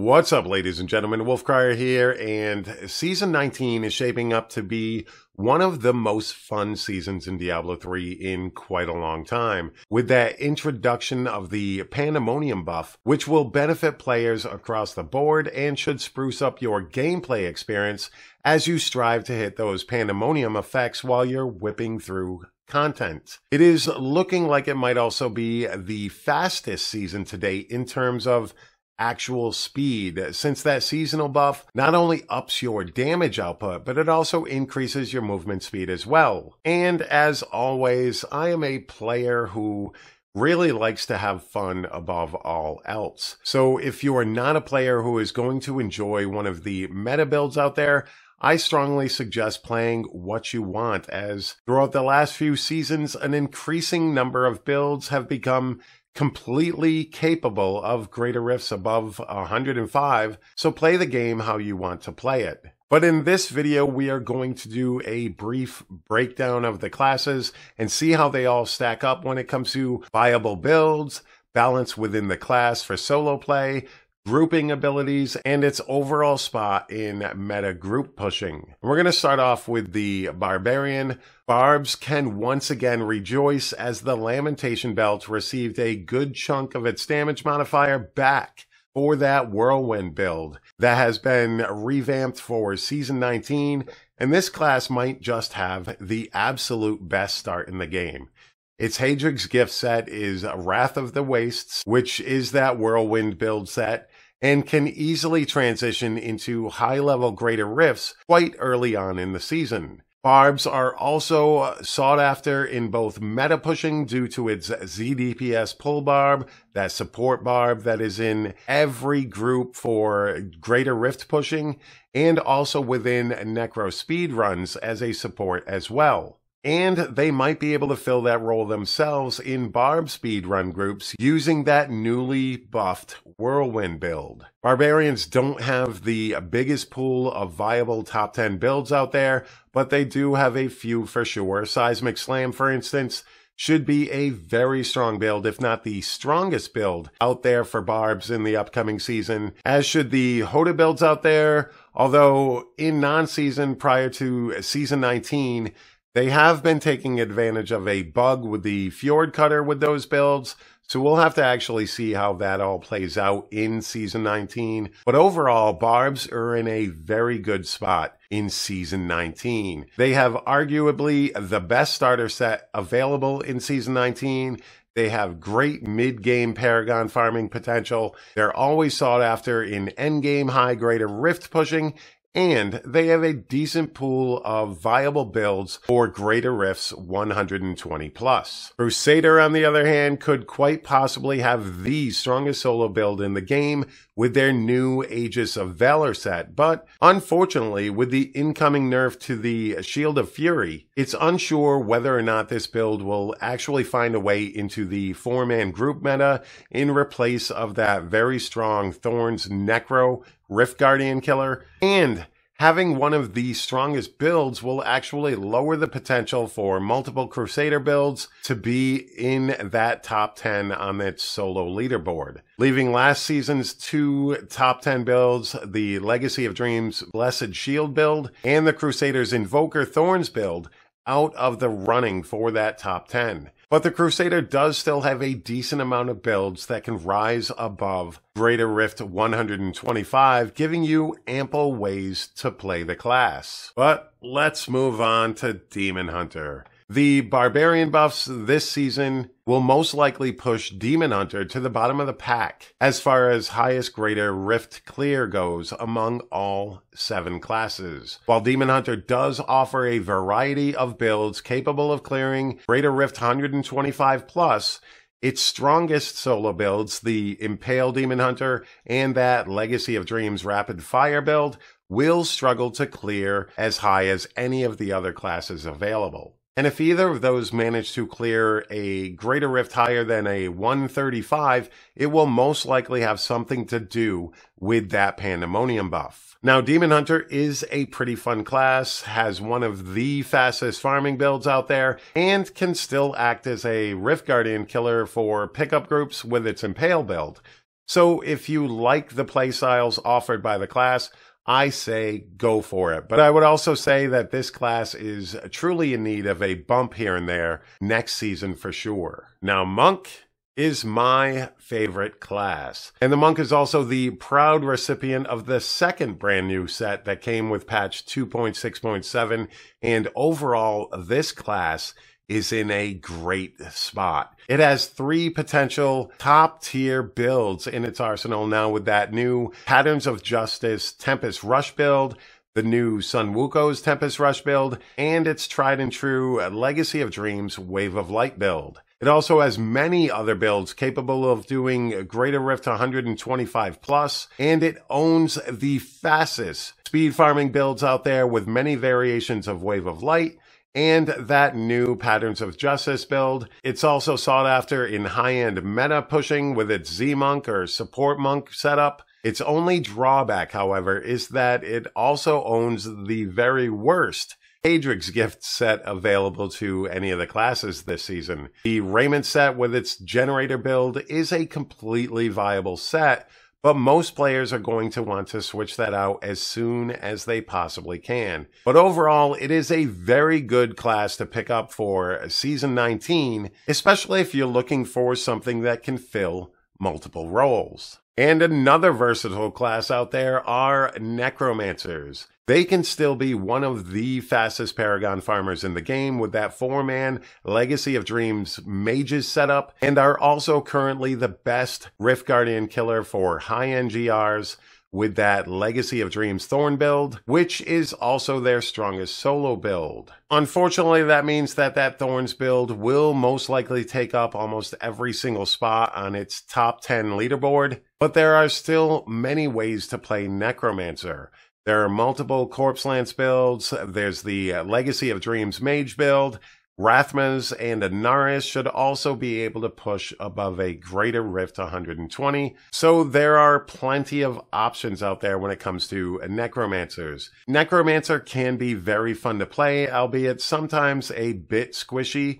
What's up, ladies and gentlemen? Wolfcryer here, and Season 19 is shaping up to be one of the most fun seasons in Diablo 3 in quite a long time, with that introduction of the Pandemonium buff, which will benefit players across the board and should spruce up your gameplay experience as you strive to hit those Pandemonium effects while you're whipping through content. It is looking like it might also be the fastest season to date in terms of actual speed, since that seasonal buff not only ups your damage output, but it also increases your movement speed as well. And as always, I am a player who really likes to have fun above all else. So if you are not a player who is going to enjoy one of the meta builds out there, I strongly suggest playing what you want, as throughout the last few seasons, an increasing number of builds have become completely capable of greater rifts above 105, so play the game how you want to play it. But in this video, we are going to do a brief breakdown of the classes and see how they all stack up when it comes to viable builds, balance within the class for solo play, grouping abilities, and its overall spot in meta group pushing. We're going to start off with the Barbarian. Barbs can once again rejoice as the Lamentation Belt received a good chunk of its damage modifier back for that Whirlwind build that has been revamped for Season 19, and this class might just have the absolute best start in the game. Its Hadrig's gift set is Wrath of the Wastes, which is that Whirlwind build set, and can easily transition into high-level greater rifts quite early on in the season. Barbs are also sought after in both meta pushing due to its ZDPS pull barb, that support barb that is in every group for greater rift pushing, and also within necro speed runs as a support as well. And they might be able to fill that role themselves in Barb speedrun groups using that newly buffed Whirlwind build. Barbarians don't have the biggest pool of viable top 10 builds out there, but they do have a few for sure. Seismic Slam, for instance, should be a very strong build, if not the strongest build out there for Barbs in the upcoming season, as should the Hoda builds out there, although in non-season prior to Season 19, they have been taking advantage of a bug with the Fjord Cutter with those builds, so we'll have to actually see how that all plays out in Season 19. But overall, Barbs are in a very good spot in Season 19. They have arguably the best starter set available in Season 19. They have great mid-game Paragon farming potential. They're always sought after in endgame high greater rift pushing, and they have a decent pool of viable builds for greater rifts 120 plus. Crusader, on the other hand, could quite possibly have the strongest solo build in the game with their new Aegis of Valor set, but unfortunately, with the incoming nerf to the Shield of Fury, it's unsure whether or not this build will actually find a way into the 4-man group meta in replace of that very strong Thorns Necro Rift Guardian killer, and having one of the strongest builds will actually lower the potential for multiple Crusader builds to be in that top 10 on its solo leaderboard, leaving last season's 2 top 10 builds, the Legacy of Dreams Blessed Shield build and the Crusader's Invoker Thorns build, out of the running for that top 10. But the Crusader does still have a decent amount of builds that can rise above Greater Rift 125, giving you ample ways to play the class. But let's move on to Demon Hunter. The Barbarian buffs this season will most likely push Demon Hunter to the bottom of the pack as far as highest greater rift clear goes among all 7 classes. While Demon Hunter does offer a variety of builds capable of clearing greater rift 125 plus, its strongest solo builds, the Impale Demon Hunter and that Legacy of Dreams Rapid Fire build, will struggle to clear as high as any of the other classes available. And if either of those manage to clear a greater rift higher than a 135, it will most likely have something to do with that Pandemonium buff. Now, Demon Hunter is a pretty fun class, has one of the fastest farming builds out there, and can still act as a Rift Guardian killer for pickup groups with its Impale build. So if you like the playstyles offered by the class, I say go for it. But I would also say that this class is truly in need of a bump here and there next season for sure. Now, Monk is my favorite class. And the Monk is also the proud recipient of the second brand new set that came with patch 2.6.7. And overall, this class is in a great spot. It has 3 potential top tier builds in its arsenal now with that new Patterns of Justice Tempest Rush build, the new Sun Wuko's Tempest Rush build, and its tried and true Legacy of Dreams Wave of Light build. It also has many other builds capable of doing Greater Rift 125 plus, and it owns the fastest speed farming builds out there with many variations of Wave of Light, and that new Patterns of Justice build. It's also sought after in high-end meta pushing with its Z-Monk or Support Monk setup. Its only drawback, however, is that it also owns the very worst Hadrig's gift set available to any of the classes this season. The Raiment set with its generator build is a completely viable set, but most players are going to want to switch that out as soon as they possibly can. But overall, it is a very good class to pick up for Season 19, especially if you're looking for something that can fill multiple roles. And another versatile class out there are Necromancers. They can still be one of the fastest Paragon farmers in the game with that 4-man Legacy of Dreams Mages setup, and are also currently the best Rift Guardian killer for high-end GRs with that Legacy of Dreams Thorn build, which is also their strongest solo build. Unfortunately, that means that Thorns build will most likely take up almost every single spot on its top 10 leaderboard, but there are still many ways to play Necromancer. There are multiple Corpse Lance builds, there's the Legacy of Dreams Mage build, Rathmas and Anaris should also be able to push above a Greater Rift 120, so there are plenty of options out there when it comes to Necromancers. Necromancer can be very fun to play, albeit sometimes a bit squishy.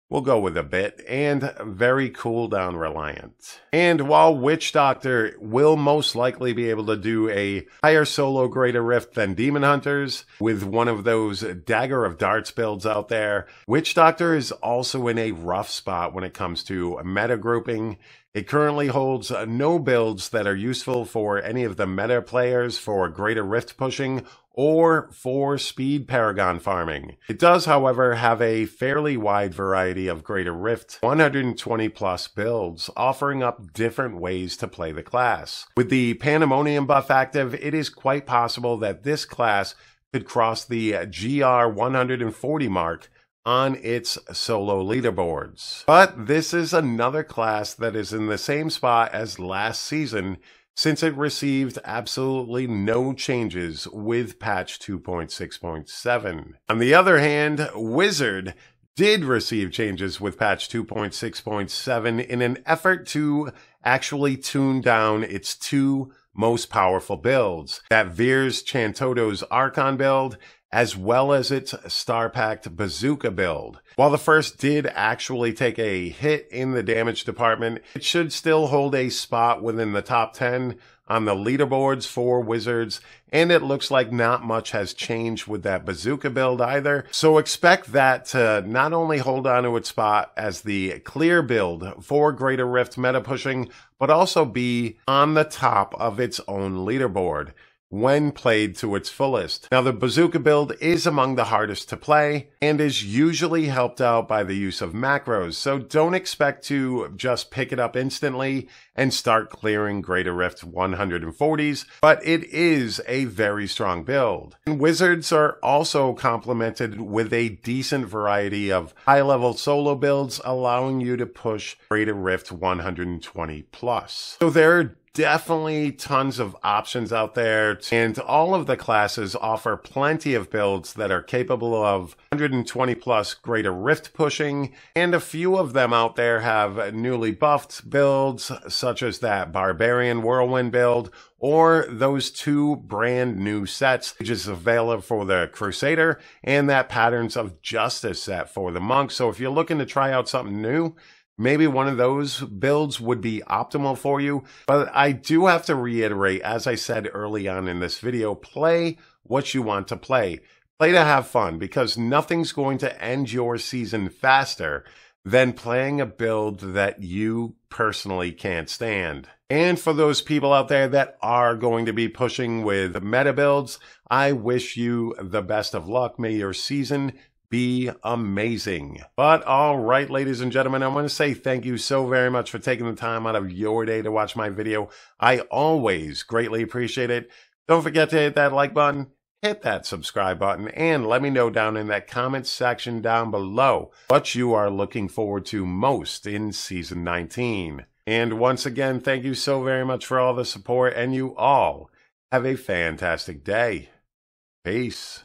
We'll go with a bit, and very cooldown reliant. And while Witch Doctor will most likely be able to do a higher solo Greater Rift than Demon Hunters, with one of those Dagger of Darts builds out there, Witch Doctor is also in a rough spot when it comes to meta grouping. It currently holds no builds that are useful for any of the meta players for Greater Rift pushing or for speed Paragon farming. It does, however, have a fairly wide variety of Greater Rift 120 plus builds, offering up different ways to play the class. With the Pandemonium buff active, it is quite possible that this class could cross the GR 140 mark on its solo leaderboards. But this is another class that is in the same spot as last season, since it received absolutely no changes with patch 2.6.7. On the other hand, Wizard did receive changes with patch 2.6.7 in an effort to actually tune down its 2 most powerful builds, that Veers Chantoto's Archon build, as well as its Star-Packed Bazooka build. While the first did actually take a hit in the damage department, it should still hold a spot within the top 10 on the leaderboards for Wizards, and it looks like not much has changed with that Bazooka build either. So expect that to not only hold on to its spot as the clear build for Greater Rift meta pushing, but also be on the top of its own leaderboard when played to its fullest. Now, the Bazooka build is among the hardest to play and is usually helped out by the use of macros, so don't expect to just pick it up instantly and start clearing Greater Rift 140s, but it is a very strong build. And Wizards are also complemented with a decent variety of high-level solo builds, allowing you to push Greater Rift 120 plus. So there are definitely tons of options out there, and all of the classes offer plenty of builds that are capable of 120 plus Greater Rift pushing, and a few of them out there have newly buffed builds such as that Barbarian Whirlwind build or those 2 brand new sets, which is available for the Crusader, and that Patterns of Justice set for the Monk. So if you're looking to try out something new, maybe one of those builds would be optimal for you. But I do have to reiterate, as I said early on in this video, play what you want to play. Play to have fun, because nothing's going to end your season faster than playing a build that you personally can't stand. And for those people out there that are going to be pushing with meta builds, I wish you the best of luck. May your season be amazing. But all right, ladies and gentlemen, I want to say thank you so very much for taking the time out of your day to watch my video. I always greatly appreciate it. Don't forget to hit that like button, hit that subscribe button, and let me know down in that comment section down below what you are looking forward to most in Season 19. And once again, thank you so very much for all the support, and you all have a fantastic day. Peace.